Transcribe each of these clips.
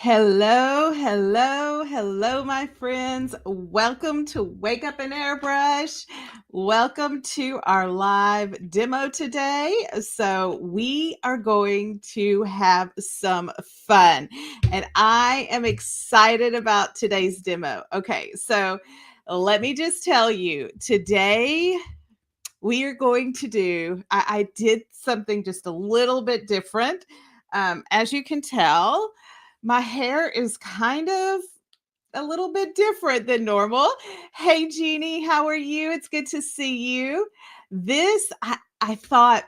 Hello, hello, hello, my friends. Welcome to Wake Up and Airbrush. Welcome to our live demo today. So, we are going to have some fun, and I am excited about today's demo. Okay, so let me just tell you today we are going to do, I did something just a little bit different. As you can tell, my hair is kind of a little bit different than normal. Hey, Jeannie, how are you? It's good to see you. I thought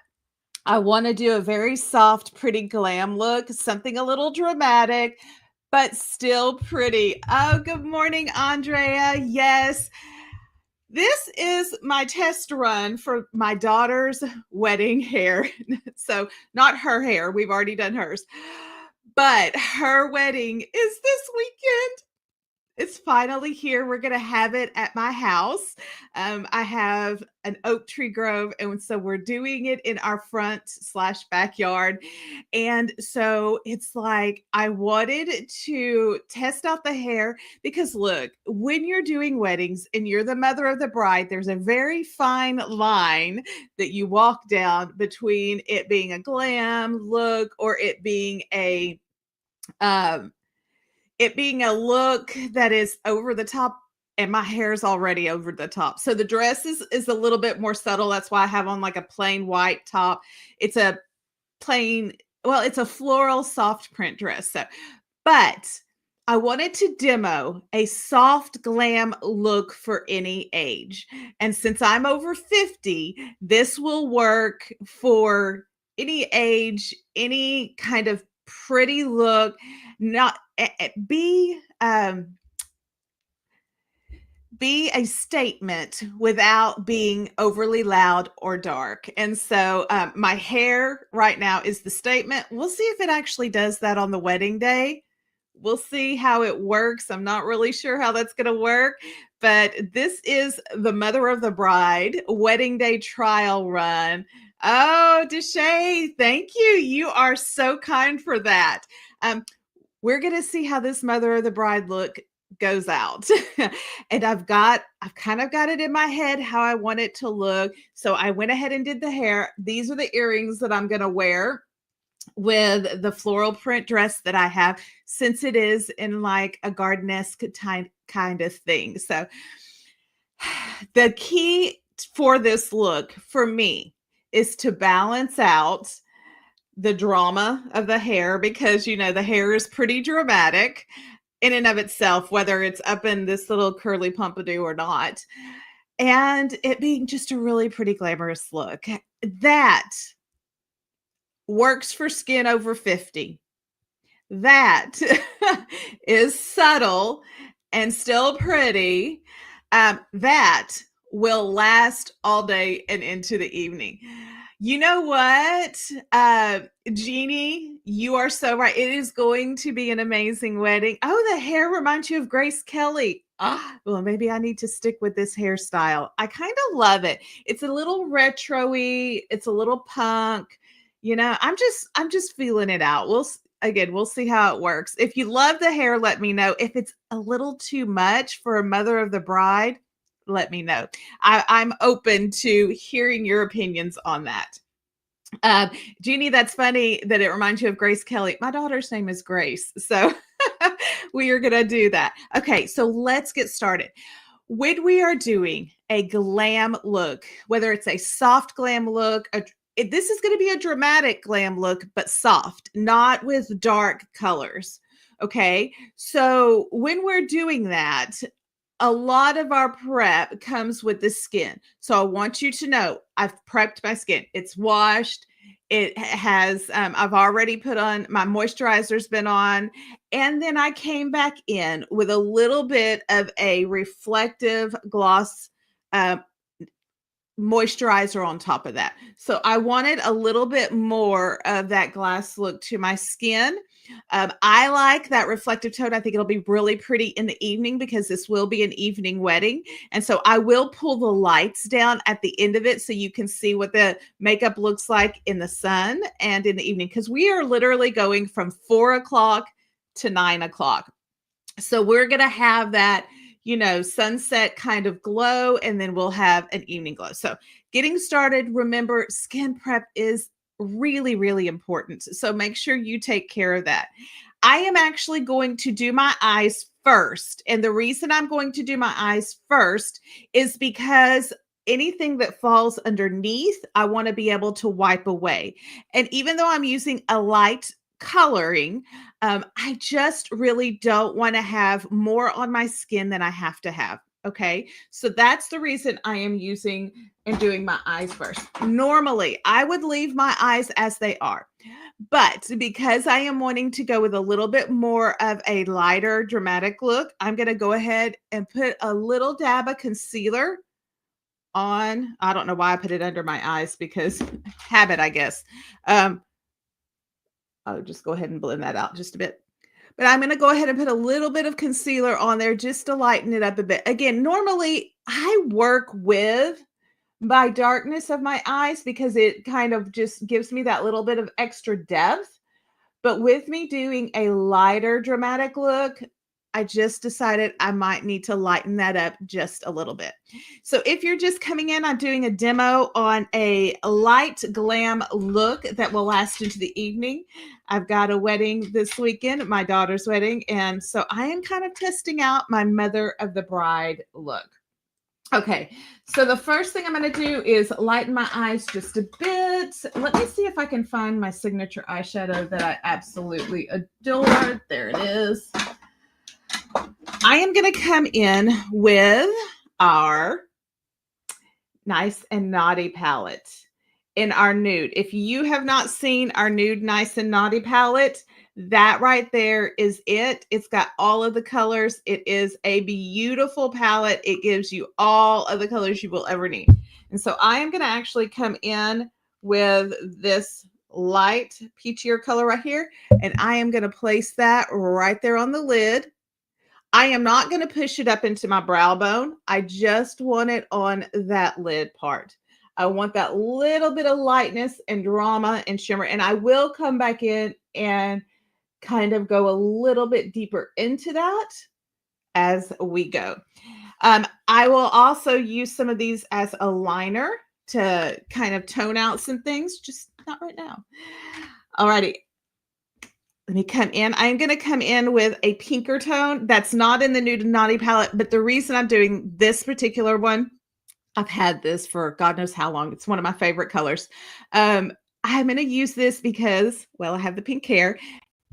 I want to do a very soft, pretty glam look, something a little dramatic, but still pretty. Oh, good morning, Andrea. Yes, this is my test run for my daughter's wedding hair. So, not her hair, we've already done hers, but her wedding is this weekend. It's finally here. We're going to have it at my house. I have an oak tree grove, and so we're doing it in our front slash backyard. And so it's like I wanted to test out the hair because look, when you're doing weddings and you're the mother of the bride, there's a very fine line that you walk down between it being a glam look or um, it being a look that is over the top, and my hair's already over the top. So the dress is a little bit more subtle. That's why I have on like a plain white top. It's a plain, well, it's a floral soft print dress. But I wanted to demo a soft glam look for any age. And since I'm over 50, this will work for any age, any kind of pretty look, not be a statement without being overly loud or dark. And so my hair right now is the statement. We'll see if it actually does that on the wedding day. We'll see how it works. I'm not really sure how that's going to work, but this is the mother of the bride wedding day trial run. Oh, Deshay, thank you. You are so kind for that. We're going to see how this mother of the bride look goes out. And I've kind of got it in my head how I want it to look. So I went ahead and did the hair. These are the earrings that I'm going to wear with the floral print dress that I have, since it is in like a garden-esque kind of thing. So the key for this look for me is to balance out the drama of the hair, because the hair is pretty dramatic in and of itself, whether it's up in this little curly pompadour or not, and it being just a really pretty glamorous look that works for skin over 50. That is subtle and still pretty. That will last all day and into the evening. You know what, Jeannie, you are so right. It is going to be an amazing wedding. Oh, the hair reminds you of Grace Kelly. Well, maybe I need to stick with this hairstyle. I kind of love it. It's a little retro-y. It's a little punk. I'm just feeling it out. We'll see how it works. If you love the hair, let me know. If it's a little too much for a mother of the bride, let me know. I'm open to hearing your opinions on that. Jeannie, that's funny that it reminds you of Grace Kelly. My daughter's name is Grace, so we are going to do that. Okay, so let's get started. When we are doing a glam look, whether it's a soft glam look, this is going to be a dramatic glam look, but soft, not with dark colors. Okay, so when we're doing that, a lot of our prep comes with the skin. So I want you to know I've prepped my skin. It's washed. It has, I've already put on, my moisturizer's been on. And then I came back in with a little bit of a reflective gloss moisturizer on top of that. So I wanted a little bit more of that glass look to my skin. I like that reflective tone. I think it'll be really pretty in the evening because this will be an evening wedding. And so I will pull the lights down at the end of it so you can see what the makeup looks like in the sun and in the evening, because we are literally going from 4 o'clock to 9 o'clock. So we're going to have that, sunset kind of glow, and then we'll have an evening glow. So getting started, remember, skin prep is really, really important. So make sure you take care of that. I am actually going to do my eyes first. And the reason I'm going to do my eyes first is because anything that falls underneath, I want to be able to wipe away. And even though I'm using a light coloring, I just really don't want to have more on my skin than I have to have. Okay. So that's the reason I am using and doing my eyes first. Normally, I would leave my eyes as they are. But because I am wanting to go with a little bit more of a lighter, dramatic look, I'm going to go ahead and put a little dab of concealer on. I don't know why I put it under my eyes, because habit, I guess. I'll just go ahead and blend that out just a bit. But I'm going to go ahead and put a little bit of concealer on there just to lighten it up a bit. Again, normally I work with my darkness of my eyes because it kind of just gives me that little bit of extra depth. But with me doing a lighter dramatic look, I just decided I might need to lighten that up just a little bit. So if you're just coming in, I'm doing a demo on a light glam look that will last into the evening. I've got a wedding this weekend, my daughter's wedding, and so I am kind of testing out my mother of the bride look. Okay, so the first thing I'm going to do is lighten my eyes just a bit. Let me see if I can find my signature eyeshadow that I absolutely adore. There it is. I am going to come in with our Nice and Naughty palette in our nude. If you have not seen our nude Nice and Naughty palette, that right there is it. It's got all of the colors. It is a beautiful palette. It gives you all of the colors you will ever need. And so I am going to actually come in with this light peachier color right here, and I am going to place that right there on the lid. I am not going to push it up into my brow bone. I just want it on that lid part. I want that little bit of lightness and drama and shimmer. And I will come back in and kind of go a little bit deeper into that as we go. I will also use some of these as a liner to kind of tone out some things, just not right now. Alrighty. Let me come in. I'm going to come in with a pinker tone that's not in the Nude and Naughty palette, but the reason I'm doing this particular one, I've had this for God knows how long. It's one of my favorite colors. I'm going to use this because, well, I have the pink hair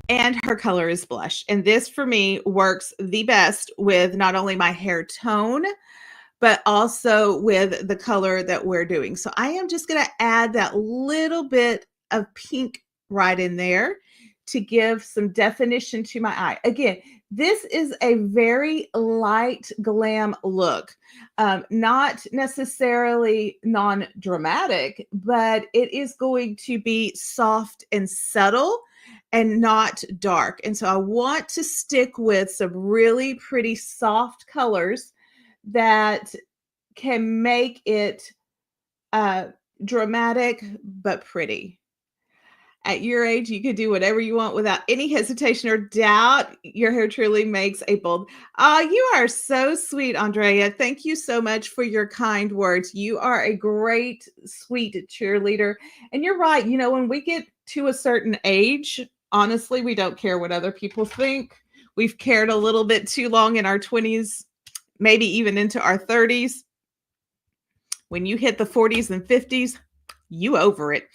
and her color is blush. And this for me works the best with not only my hair tone, but also with the color that we're doing. So I am just going to add that little bit of pink right in there to give some definition to my eye. Again, this is a very light glam look, not necessarily non-dramatic, but it is going to be soft and subtle and not dark. And so I want to stick with some really pretty soft colors that can make it dramatic but pretty. At your age, you could do whatever you want without any hesitation or doubt. Your hair truly makes a bold. Oh, you are so sweet, Andrea. Thank you so much for your kind words. You are a great, sweet cheerleader. And you're right. You know, when we get to a certain age, honestly, we don't care what other people think. We've cared a little bit too long in our 20s, maybe even into our 30s. When you hit the 40s and 50s, you over it.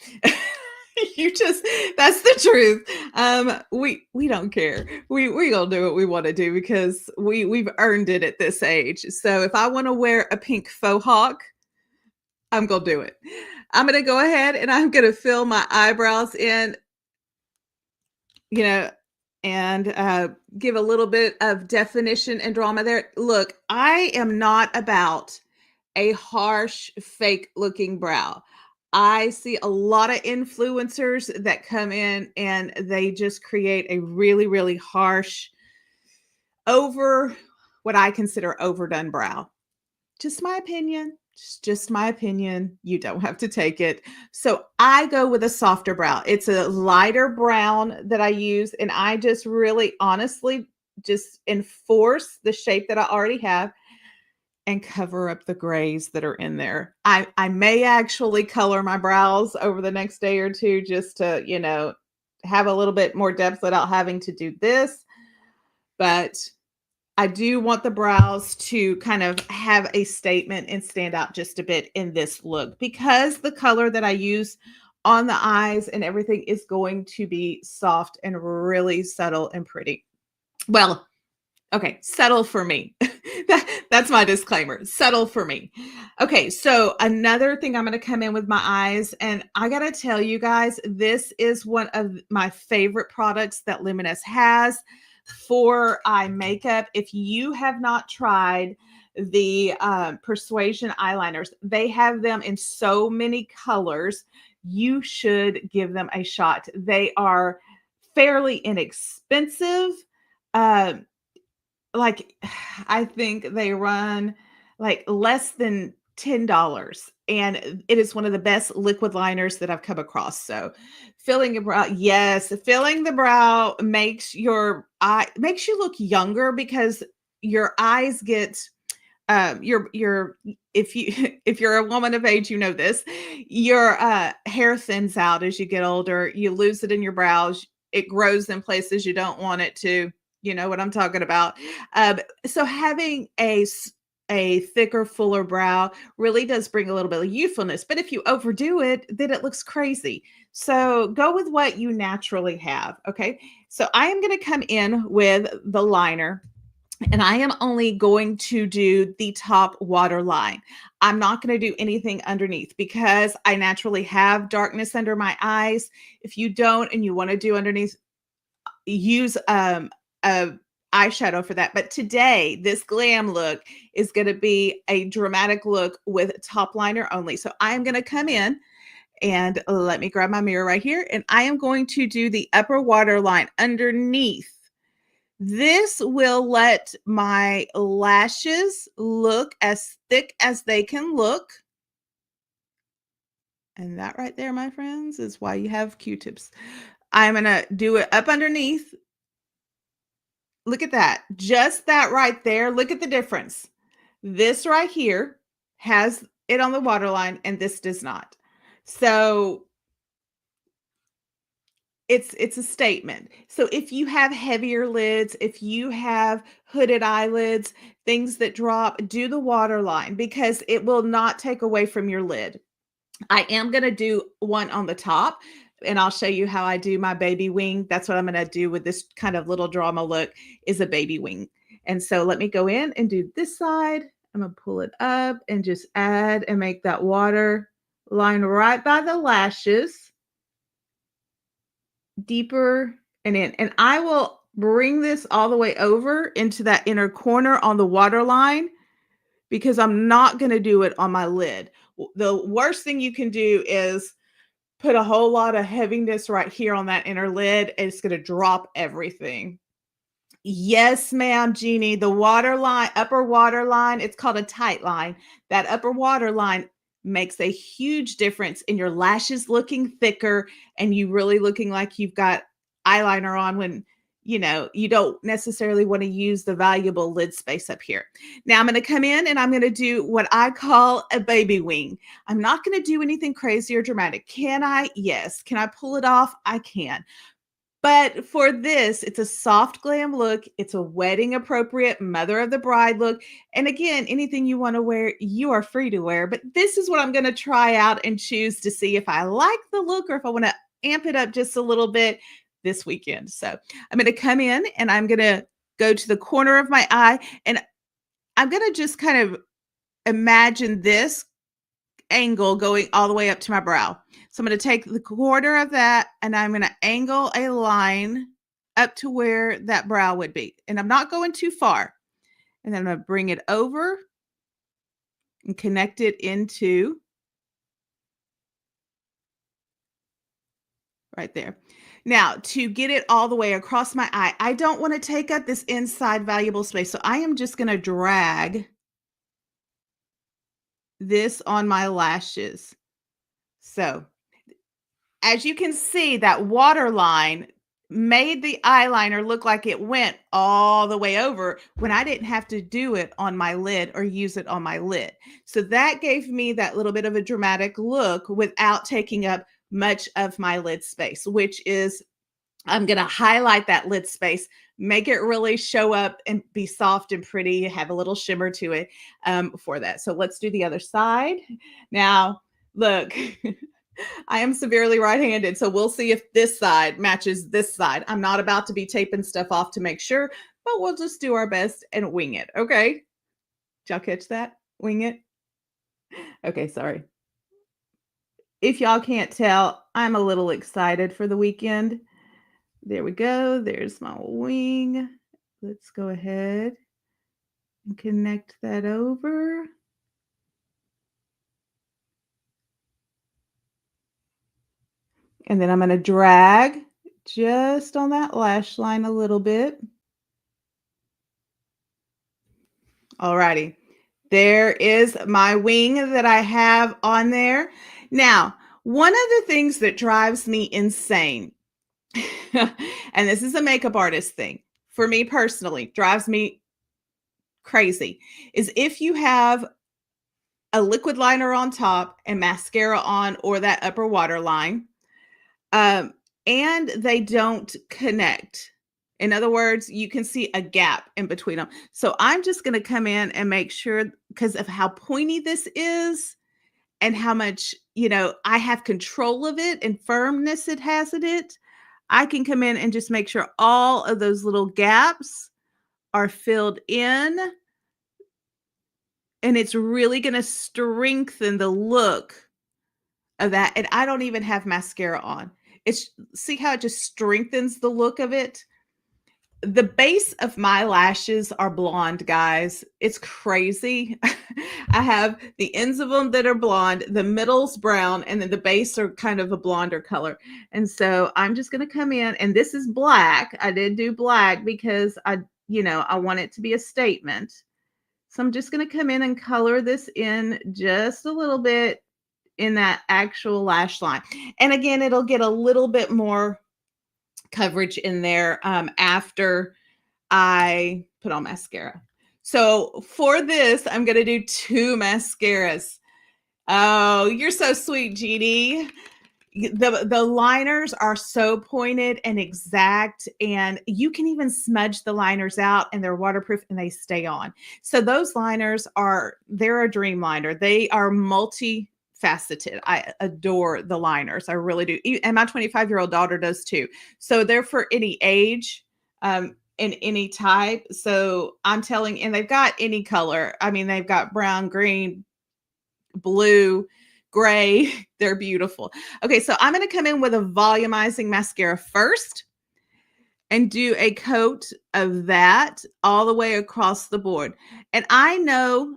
You just, that's the truth. We don't care. We gonna do what we want to do because we've earned it at this age. So if I want to wear a pink faux hawk, I'm gonna do it. I'm gonna go ahead and I'm gonna fill my eyebrows in, and give a little bit of definition and drama there. Look, I am not about a harsh, fake looking brow. I see a lot of influencers that come in and they just create a really, really harsh, what I consider overdone brow. Just my opinion. It's just my opinion. You don't have to take it. So I go with a softer brow. It's a lighter brown that I use, and I just really honestly just enforce the shape that I already have and cover up the grays that are in there. I may actually color my brows over the next day or two just to, have a little bit more depth without having to do this, but I do want the brows to kind of have a statement and stand out just a bit in this look because the color that I use on the eyes and everything is going to be soft and really subtle and pretty. Well, okay, settle for me. That's my disclaimer. Settle for me. Okay, so another thing I'm going to come in with my eyes, and I got to tell you guys, this is one of my favorite products that Luminous has for eye makeup. If you have not tried the Persuasion eyeliners, they have them in so many colors. You should give them a shot. They are fairly inexpensive. Um, like, I think they run, like, less than $10, and it is one of the best liquid liners that I've come across, so filling a brow, yes, filling the brow makes you look younger because your eyes get, your if you if you're a woman of age, you know this, your, hair thins out as you get older, you lose it in your brows, it grows in places you don't want it to, you know what I'm talking about. So having a thicker, fuller brow really does bring a little bit of youthfulness, but if you overdo it, then it looks crazy. So go with what you naturally have, okay? So I am gonna come in with the liner, and I am only going to do the top waterline. I'm not going to do anything underneath because I naturally have darkness under my eyes. If you don't and you want to do underneath, use a eyeshadow for that. But today, this glam look is going to be a dramatic look with top liner only. So I am going to come in and let me grab my mirror right here, and I am going to do the upper waterline underneath. This will let my lashes look as thick as they can look. And that right there, my friends, is why you have Q-tips. I'm going to do it up underneath. Look at that. Just that right there. Look at the difference. This right here has it on the waterline, and this does not. So it's a statement. So if you have heavier lids, if you have hooded eyelids, things that drop, do the waterline because it will not take away from your lid. I am going to do one on the top, and I'll show you how I do my baby wing. That's what I'm going to do with this kind of little drama look, is a baby wing. And so let me go in and do this side. I'm going to pull it up and just add and make that water line right by the lashes, deeper and in. And I will bring this all the way over into that inner corner on the water line because I'm not going to do it on my lid. The worst thing you can do is put a whole lot of heaviness right here on that inner lid, and it's going to drop everything. Yes, ma'am, Jeannie. The water line, upper water line, it's called a tight line. That upper water line makes a huge difference in your lashes looking thicker and you really looking like you've got eyeliner on when you don't necessarily want to use the valuable lid space up here. Now I'm going to come in and I'm going to do what I call a baby wing. I'm not going to do anything crazy or dramatic. Can I? Yes. Can I pull it off? I can. But for this, it's a soft glam look. It's a wedding appropriate mother of the bride look. And again, anything you want to wear, you are free to wear. But this is what I'm going to try out and choose to see if I like the look or if I want to amp it up just a little bit this weekend. So I'm going to come in and I'm going to go to the corner of my eye, and I'm going to just kind of imagine this angle going all the way up to my brow. So I'm going to take the corner of that and I'm going to angle a line up to where that brow would be. And I'm not going too far. And then I'm going to bring it over and connect it into right there. Now, to get it all the way across my eye, I don't want to take up this inside valuable space. So I am just going to drag this on my lashes. So as you can see, that water line made the eyeliner look like it went all the way over when I didn't have to do it on my lid or use it on my lid. So that gave me that little bit of a dramatic look without taking up much of my lid space, which is I'm going to highlight that lid space, make it really show up and be soft and pretty, have a little shimmer to it for that. So let's do the other side. Now, look, I am severely right-handed, so we'll see if this side matches this side. I'm not about to be taping stuff off to make sure, but we'll just do our best and wing it, okay? Did y'all catch that? Wing it? Okay, sorry. If y'all can't tell, I'm a little excited for the weekend. There we go. There's my wing. Let's go ahead and connect that over. And then I'm going to drag just on that lash line a little bit. Alrighty. There is my wing that I have on there. Now, one of the things that drives me insane, and this is a makeup artist thing, for me personally, drives me crazy, is if you have a liquid liner on top and mascara on or that upper water line, and they don't connect. In other words, you can see a gap in between them. So I'm just going to come in and make sure, because of how pointy this is and how much, I have control of it and firmness it has in it. I can come in and just make sure all of those little gaps are filled in. And it's really going to strengthen the look of that. And I don't even have mascara on. See how it just strengthens the look of it? The base of my lashes are blonde, guys. It's crazy. I have the ends of them that are blonde, the middle's brown, and then the base are kind of a blonder color. And so I'm just going to come in, and this is black. I did do black because I want it to be a statement. So I'm just going to come in and color this in just a little bit in that actual lash line. And again, it'll get a little bit more coverage in there after I put on mascara. So for this, I'm going to do 2 mascaras. Oh, you're so sweet, GD. The liners are so pointed and exact, and you can even smudge the liners out and they're waterproof and they stay on. So those liners they're a dream liner. They are multifaceted. I adore the liners. I really do. And my 25-year-old daughter does too. So they're for any age, in any type. So and they've got any color. I mean, they've got brown, green, blue, gray. They're beautiful. Okay, so I'm going to come in with a volumizing mascara first and do a coat of that all the way across the board. And I know,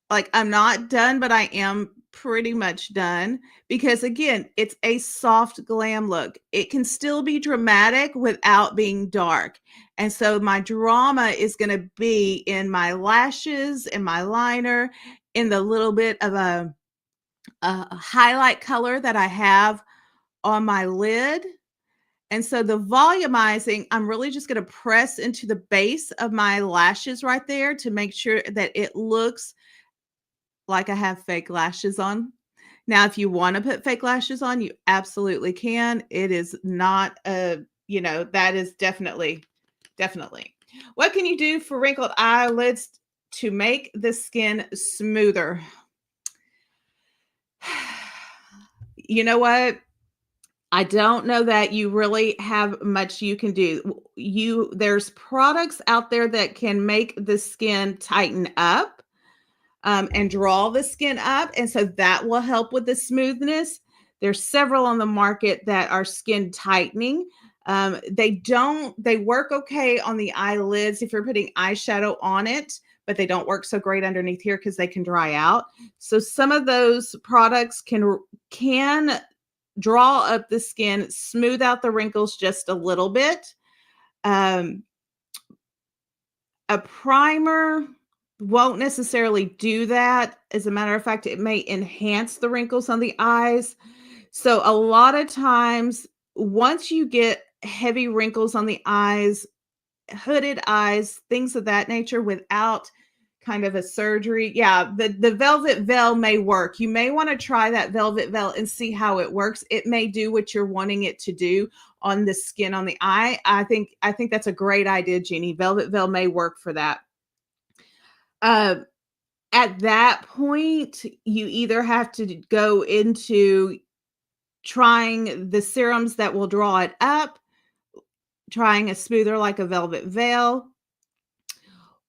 like, I'm not done, but I am pretty much done because, again, it's a soft glam look. It can still be dramatic without being dark. And so my drama is going to be in my lashes, in my liner, in the little bit of a highlight color that I have on my lid. And so the volumizing, I'm really just going to press into the base of my lashes right there to make sure that it looks like I have fake lashes on. Now, if you want to put fake lashes on, you absolutely can. It is not that is definitely. What can you do for wrinkled eyelids to make the skin smoother? You know what? I don't know that you really have much you can do. There's products out there that can make the skin tighten up and draw the skin up. And so that will help with the smoothness. There's several on the market that are skin tightening. They work okay on the eyelids if you're putting eyeshadow on it, but they don't work so great underneath here because they can dry out. So some of those products can draw up the skin, smooth out the wrinkles just a little bit. A primer, won't necessarily do that. As a matter of fact, it may enhance the wrinkles on the eyes. So a lot of times, once you get heavy wrinkles on the eyes, hooded eyes, things of that nature without kind of a surgery. Yeah, the velvet veil may work. You may want to try that velvet veil and see how it works. It may do what you're wanting it to do on the skin on the eye. I think that's a great idea, Jeannie. Velvet veil may work for that. Uh, at that point, you either have to go into trying the serums that will draw it up, trying a smoother like a velvet veil,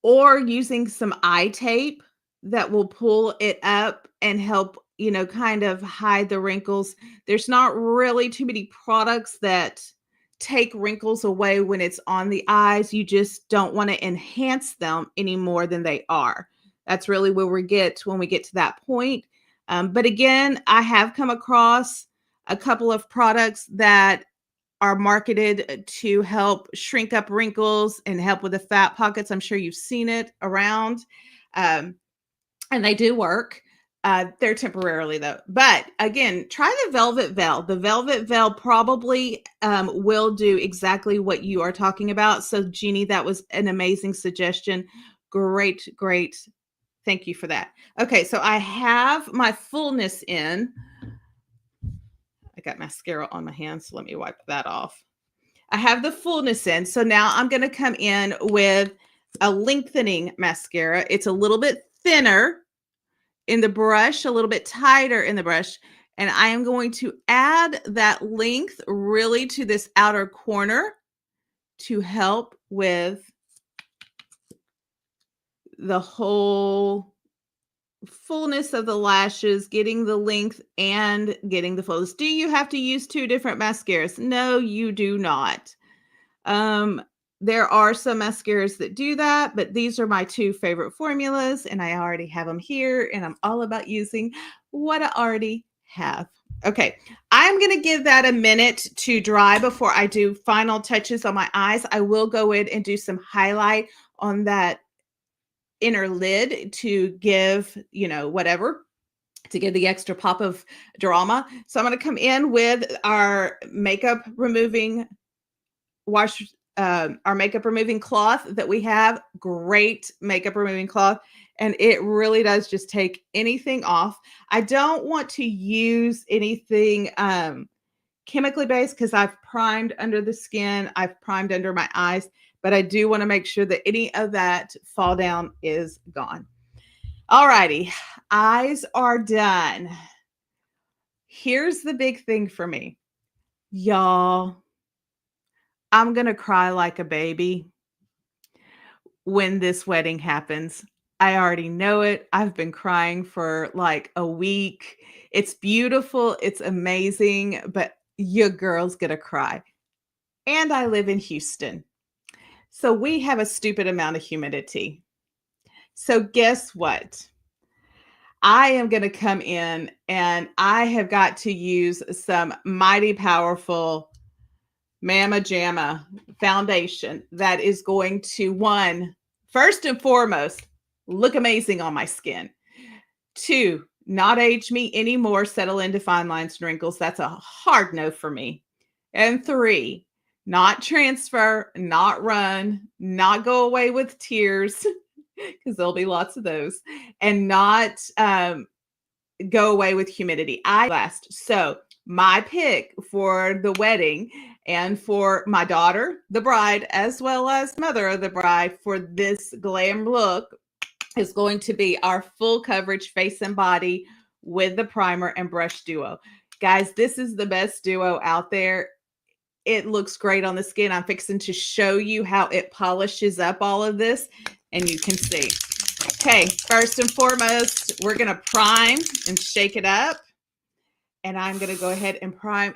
or using some eye tape that will pull it up and help, kind of hide the wrinkles. There's not really too many products that take wrinkles away when it's on the eyes. You just don't want to enhance them any more than they are. That's really where we get when we get to that point. But again, I have come across a couple of products that are marketed to help shrink up wrinkles and help with the fat pockets. I'm sure you've seen it around, and they do work. They're temporarily though. But again, try the Velvet Veil. The Velvet Veil probably will do exactly what you are talking about. So Jeannie, that was an amazing suggestion. Great, great. Thank you for that. Okay, so I have my fullness in. I got mascara on my hands, so let me wipe that off. I have the fullness in. So now I'm going to come in with a lengthening mascara. It's a little bit thinner in the brush, a little bit tighter in the brush. And I am going to add that length really to this outer corner to help with the whole fullness of the lashes, getting the length and getting the fullness. Do you have to use two different mascaras? No, you do not. There are some mascaras that do that, but these are my two favorite formulas, and I already have them here, and I'm all about using what I already have. Okay, I'm going to give that a minute to dry before I do final touches on my eyes. I will go in and do some highlight on that inner lid to give, whatever, to give the extra pop of drama. So I'm going to come in with our makeup removing our makeup removing cloth that we have. Great makeup removing cloth, and it really does just take anything off. I don't want to use anything chemically based because I've primed under the skin, I've primed under my eyes, but I do want to make sure that any of that fall down is gone. All righty, eyes are done. Here's the big thing for me, y'all. I'm going to cry like a baby when this wedding happens. I already know it. I've been crying for like a week. It's beautiful. It's amazing, but your girl's going to cry. And I live in Houston. So we have a stupid amount of humidity. So guess what? I am going to come in and I have got to use some mighty powerful Mama Jamma foundation that is going to, first and foremost, look amazing on my skin. 2, not age me anymore, settle into fine lines and wrinkles. That's a hard no for me. And 3, not transfer, not run, not go away with tears, because there'll be lots of those, and not go away with humidity. I last. So my pick for the wedding and for my daughter, the bride, as well as mother of the bride for this glam look is going to be our full coverage face and body with the primer and brush duo. Guys, this is the best duo out there. It looks great on the skin. I'm fixing to show you how it polishes up all of this, and you can see. Okay, first and foremost, we're going to prime and shake it up. And I'm going to go ahead and prime.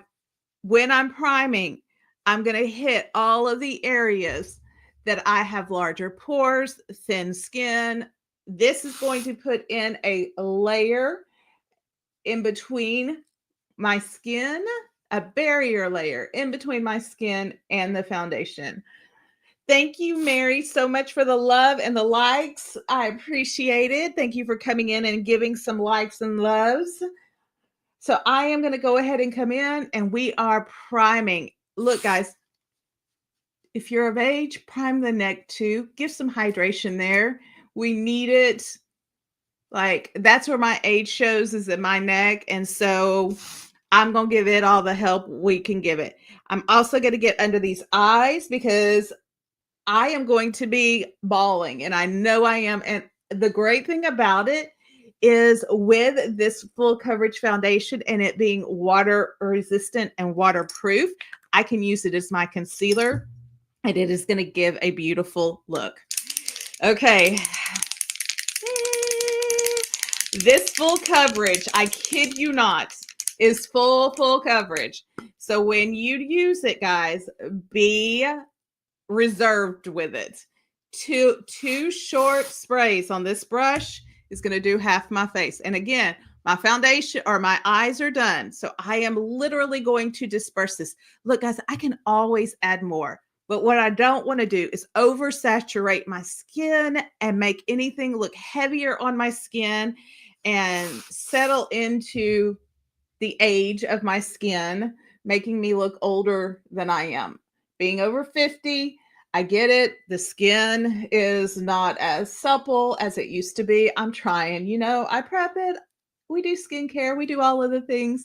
When I'm priming, I'm going to hit all of the areas that I have larger pores, thin skin. This is going to put in a layer in between my skin, a barrier layer in between my skin and the foundation. Thank you, Mary, so much for the love and the likes. I appreciate it. Thank you for coming in and giving some likes and loves. So I am going to go ahead and come in and we are priming. Look, guys, if you're of age, prime the neck too. Give some hydration there. We need it. Like that's where my age shows is in my neck. And so I'm going to give it all the help we can give it. I'm also going to get under these eyes because I am going to be bawling and I know I am. And the great thing about it is with this full coverage foundation and it being water resistant and waterproof, I can use it as my concealer and it is going to give a beautiful look. Okay. This full coverage, I kid you not, is full coverage. So when you use it, guys, be reserved with it. Two short sprays on this brush is going to do half my face. And again, my foundation or my eyes are done. So I am literally going to disperse this. Look, guys, I can always add more. But what I don't want to do is oversaturate my skin and make anything look heavier on my skin and settle into the age of my skin, making me look older than I am. Being over 50, I get it. The skin is not as supple as it used to be. I'm trying, I prep it. We do skincare, we do all of the things,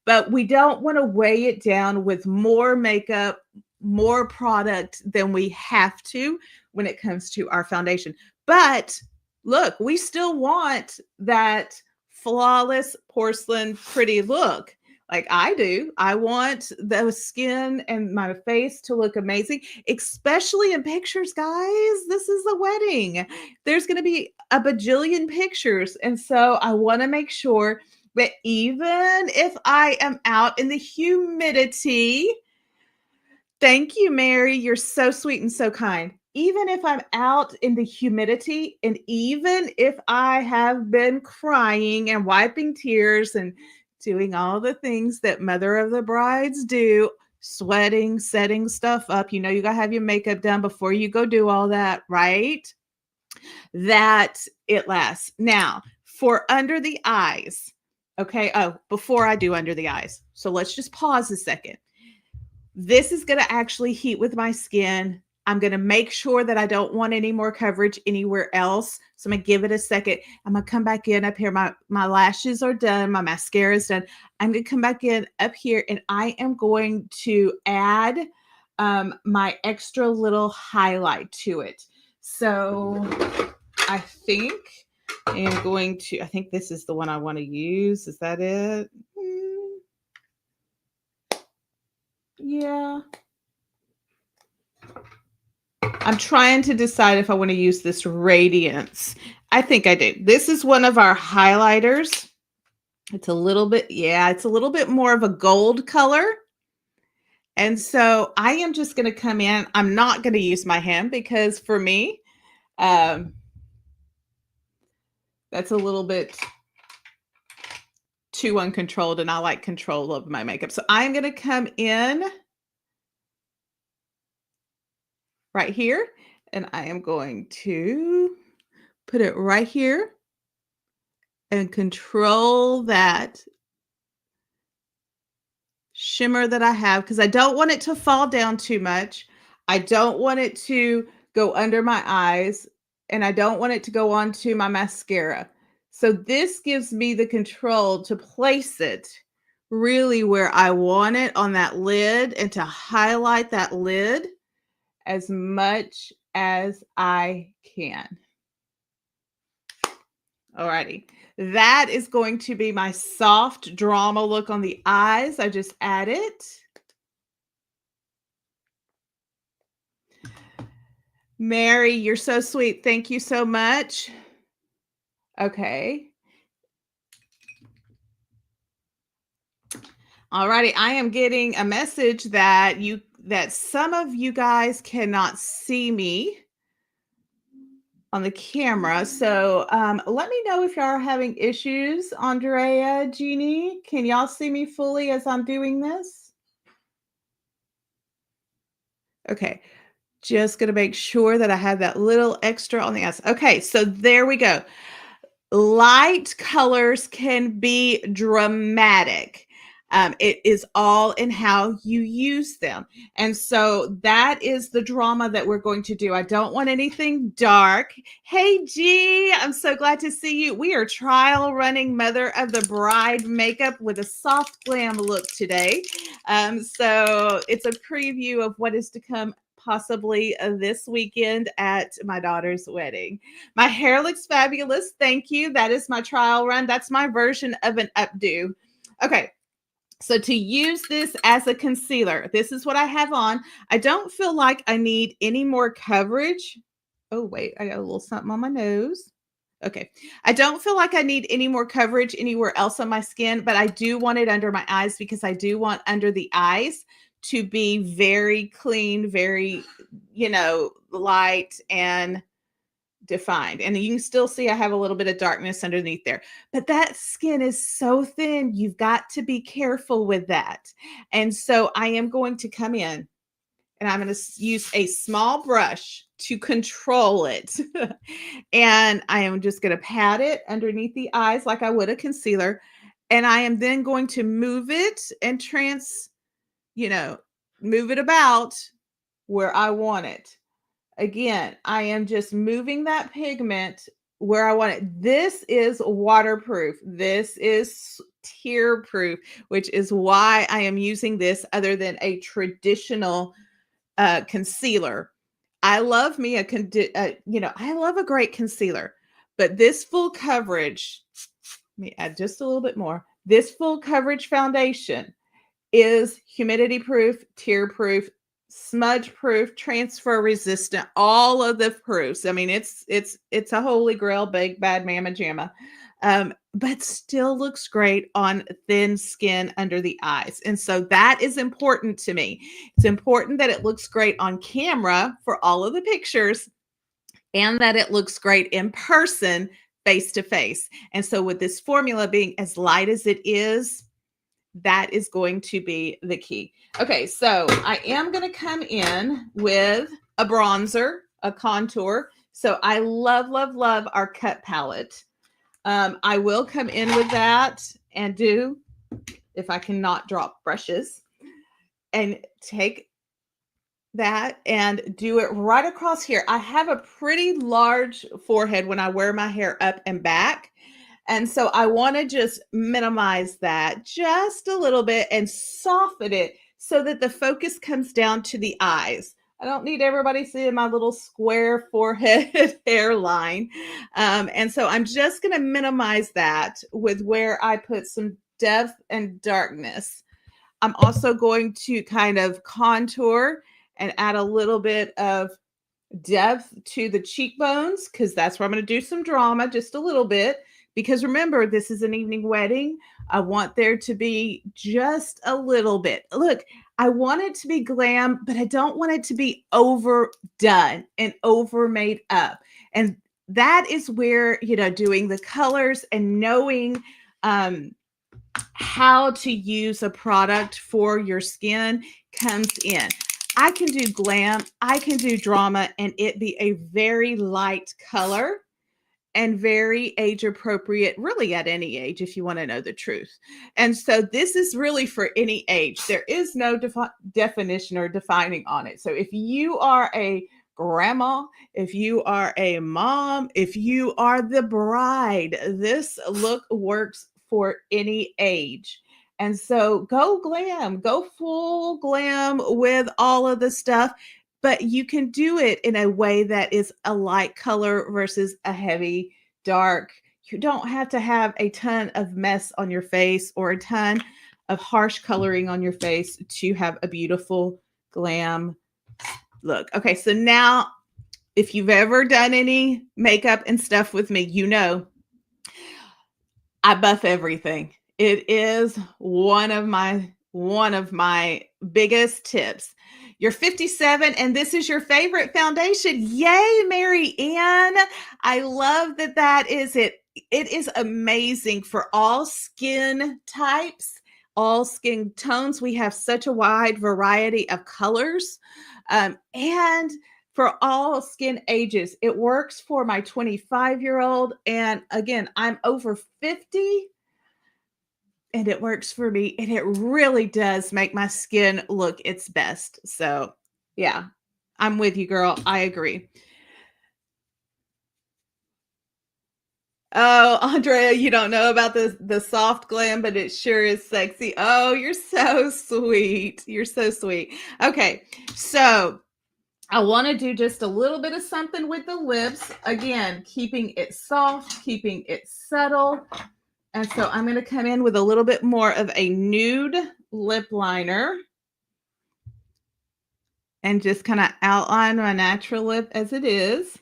but we don't want to weigh it down with more makeup, more product than we have to when it comes to our foundation. But look, we still want that flawless porcelain pretty look. Like I do. I want the skin and my face to look amazing, especially in pictures, guys. This is a wedding. There's going to be a bajillion pictures. And so I want to make sure that even if I am out in the humidity, thank you, Mary. You're so sweet and so kind. Even if I'm out in the humidity, and even if I have been crying and wiping tears and doing all the things that mother of the brides do, sweating, setting stuff up, you got to have your makeup done before you go do all that, right? That it lasts. Now, for under the eyes, okay. Oh, before I do under the eyes. So let's just pause a second. This is going to actually heat with my skin. I'm going to make sure that I don't want any more coverage anywhere else. So I'm going to give it a second. I'm going to come back in up here. My lashes are done. My mascara is done. I'm going to come back in up here and I am going to add my extra little highlight to it. So I think I am going to, I think this is the one I want to use. Is that it? Yeah. I'm trying to decide if I want to use this Radiance. I think I do. This is one of our highlighters. It's a little bit, it's a little bit more of a gold color. And so I am just going to come in. I'm not going to use my hand because for me, that's a little bit too uncontrolled and I like control of my makeup. So I'm going to come in right here and I am going to put it right here and control that shimmer that I have because I don't want it to fall down too much. I don't want it to go under my eyes and I don't want it to go onto my mascara. So this gives me the control to place it really where I want it on that lid and to highlight that lid as much as I can. Alrighty. That is going to be my soft drama look on the eyes. I just add it. Mary, you're so sweet. Thank you so much. Okay. Alrighty. I am getting a message that some of you guys cannot see me on the camera. So let me know if y'all are having issues. Andrea, Jeannie, can y'all see me fully as I'm doing this? Okay. Just going to make sure that I have that little extra on the outside. Okay, so there we go. Light colors can be dramatic. It is all in how you use them. And so that is the drama that we're going to do. I don't want anything dark. Hey, G, I'm so glad to see you. We are trial running Mother of the Bride makeup with a soft glam look today. So it's a preview of what is to come possibly this weekend at my daughter's wedding. My hair looks fabulous. Thank you. That is my trial run. That's my version of an updo. Okay. So to use this as a concealer, this is what I have on. I don't feel like I need any more coverage. Oh, wait, I got a little something on my nose. Okay. I don't feel like I need any more coverage anywhere else on my skin, but I do want it under my eyes because I do want under the eyes to be very clean, very, light and defined. And you can still see I have a little bit of darkness underneath there. But that skin is so thin. You've got to be careful with that. And so I am going to come in and I'm going to use a small brush to control it. And I am just going to pat it underneath the eyes like I would a concealer. And I am then going to move it and move it about where I want it. Again, I am just moving that pigment where I want it. This is waterproof. This is tear proof, which is why I am using this other than a traditional concealer. I love me I love a great concealer, but this full coverage, let me add just a little bit more. This full coverage foundation is humidity proof, tear proof, smudge proof, transfer resistant, all of the proofs. I mean, it's a holy grail, big bad mama jamma. But still looks great on thin skin under the eyes. And so that is important to me. It's important that it looks great on camera for all of the pictures and that it looks great in person, face to face. And so with this formula being as light as it is, that is going to be the key. Okay, so I am going to come in with a bronzer, a contour. So I love, love, love our cut palette. I will come in with that and do, if I cannot drop brushes, and take that and do it right across here. I have a pretty large forehead when I wear my hair up and back. And so I want to just minimize that just a little bit and soften it so that the focus comes down to the eyes. I don't need everybody seeing my little square forehead hairline. And so I'm just going to minimize that with where I put some depth and darkness. I'm also going to kind of contour and add a little bit of depth to the cheekbones because that's where I'm going to do some drama, just a little bit. Because remember, this is an evening wedding. I want there to be just a little bit. Look, I want it to be glam, but I don't want it to be overdone and over made up. And that is where, doing the colors and knowing how to use a product for your skin comes in. I can do glam, I can do drama, and it be a very light color and very age appropriate, really at any age, if you want to know the truth. And so this is really for any age. There is no definition or defining on it. So if you are a grandma, if you are a mom, if you are the bride, this look works for any age. And so go glam, go full glam with all of the stuff, but you can do it in a way that is a light color versus a heavy dark. You don't have to have a ton of mess on your face or a ton of harsh coloring on your face to have a beautiful glam look. Okay, so now if you've ever done any makeup and stuff with me, I buff everything. It is one of my biggest tips. You're 57 and this is your favorite foundation. Yay, Mary Ann. I love that is it. It is amazing for all skin types, all skin tones. We have such a wide variety of colors. And for all skin ages. It works for my 25-year-old. And again, I'm over 50 and it works for me. And it really does make my skin look its best. So, yeah, I'm with you, girl. I agree. Oh, Andrea, you don't know about the soft glam, but it sure is sexy. Oh, you're so sweet. You're so sweet. Okay, so I want to do just a little bit of something with the lips. Again, keeping it soft, keeping it subtle. And so I'm going to come in with a little bit more of a nude lip liner and just kind of outline my natural lip as it is.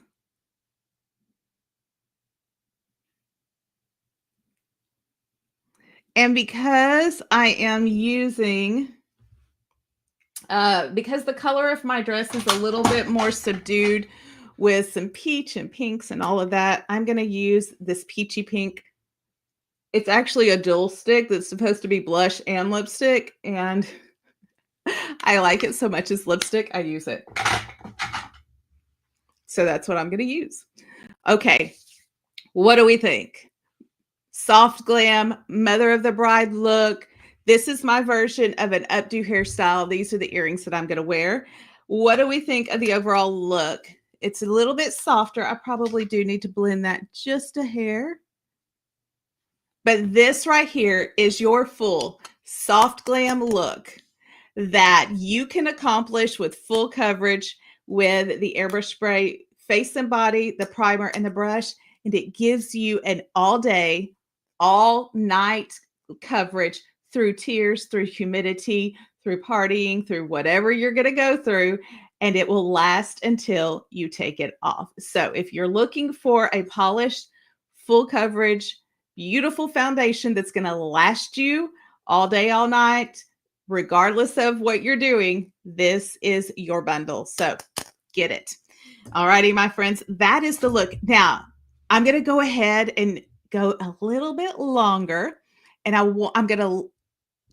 And because I am using, because the color of my dress is a little bit more subdued with some peach and pinks and all of that, I'm going to use this peachy pink. It's actually a dual stick that's supposed to be blush and lipstick. And I like it so much as lipstick, I use it. So that's what I'm going to use. Okay. What do we think? Soft glam, mother of the bride look. This is my version of an updo hairstyle. These are the earrings that I'm going to wear. What do we think of the overall look? It's a little bit softer. I probably do need to blend that just a hair. But this right here is your full soft glam look that you can accomplish with full coverage with the Airbrush spray, face and body, the primer, and the brush. And it gives you an all day, all night coverage through tears, through humidity, through partying, through whatever you're going to go through. And it will last until you take it off. So if you're looking for a polished, full coverage, beautiful foundation that's going to last you all day, all night, regardless of what you're doing, this is your bundle. So get it. All righty, my friends, that is the look. Now, I'm going to go ahead and go a little bit longer, and I'm going to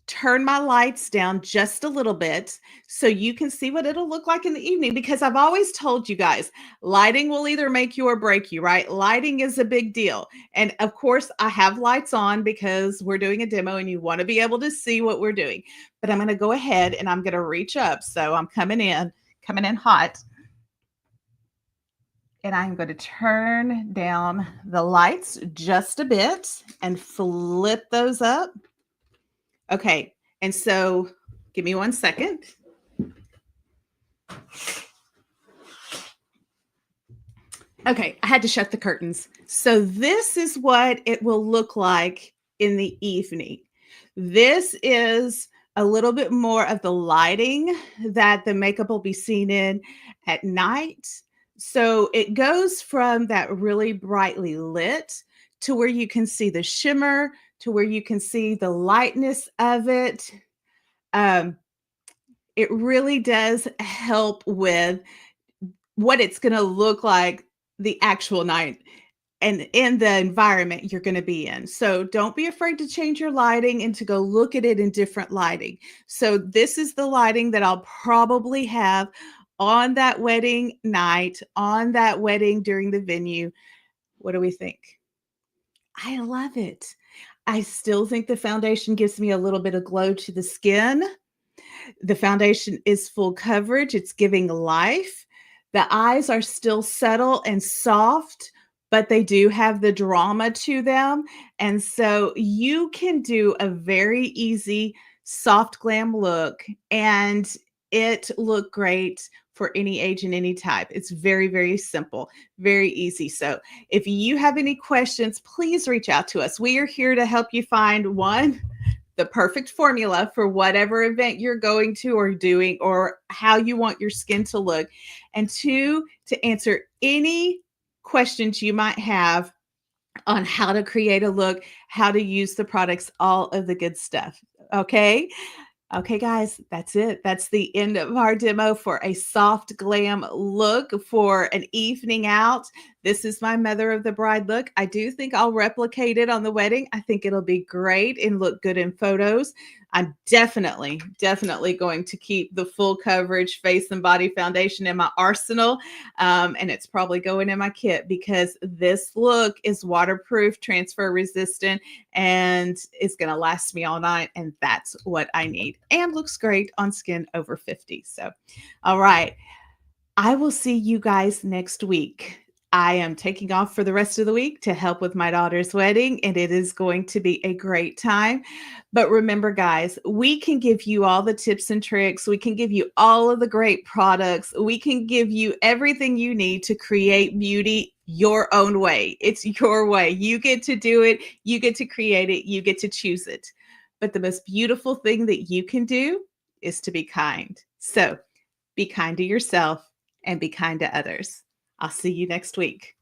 turn my lights down just a little bit so you can see what it'll look like in the evening, because I've always told you guys, lighting will either make you or break you, right? Lighting is a big deal. And of course, I have lights on because we're doing a demo and you want to be able to see what we're doing. But I'm going to go ahead and I'm going to reach up. So I'm coming in hot. And I'm going to turn down the lights just a bit and flip those up. Okay, and so give me 1 second. Okay, I had to shut the curtains. So this is what it will look like in the evening. This is a little bit more of the lighting that the makeup will be seen in at night. So it goes from that really brightly lit to where you can see the shimmer, to where you can see the lightness of it. It really does help with what it's going to look like the actual night and in the environment you're going to be in. So don't be afraid to change your lighting and to go look at it in different lighting. So this is the lighting that I'll probably have on that wedding night, on that wedding during the venue. What do we think? I love it. I still think the foundation gives me a little bit of glow to the skin. The foundation is full coverage. It's giving life. The eyes are still subtle and soft, but they do have the drama to them. And so you can do a very easy soft glam look and it look great for any age and any type. It's very, very simple, very easy. So if you have any questions, please reach out to us. We are here to help you find the perfect formula for whatever event you're going to or doing or how you want your skin to look. And two, to answer any questions you might have on how to create a look, how to use the products, all of the good stuff. Okay. Okay, guys, that's it. That's the end of our demo for a soft glam look for an evening out. This is my mother of the bride look. I do think I'll replicate it on the wedding. I think it'll be great and look good in photos. I'm definitely going to keep the full coverage face and body foundation in my arsenal. And it's probably going in my kit because this look is waterproof, transfer resistant, and it's going to last me all night. And that's what I need. And looks great on skin over 50. So, all right. I will see you guys next week. I am taking off for the rest of the week to help with my daughter's wedding, and it is going to be a great time. But remember, guys, we can give you all the tips and tricks. We can give you all of the great products. We can give you everything you need to create beauty your own way. It's your way. You get to do it. You get to create it. You get to choose it. But the most beautiful thing that you can do is to be kind. So be kind to yourself and be kind to others. I'll see you next week.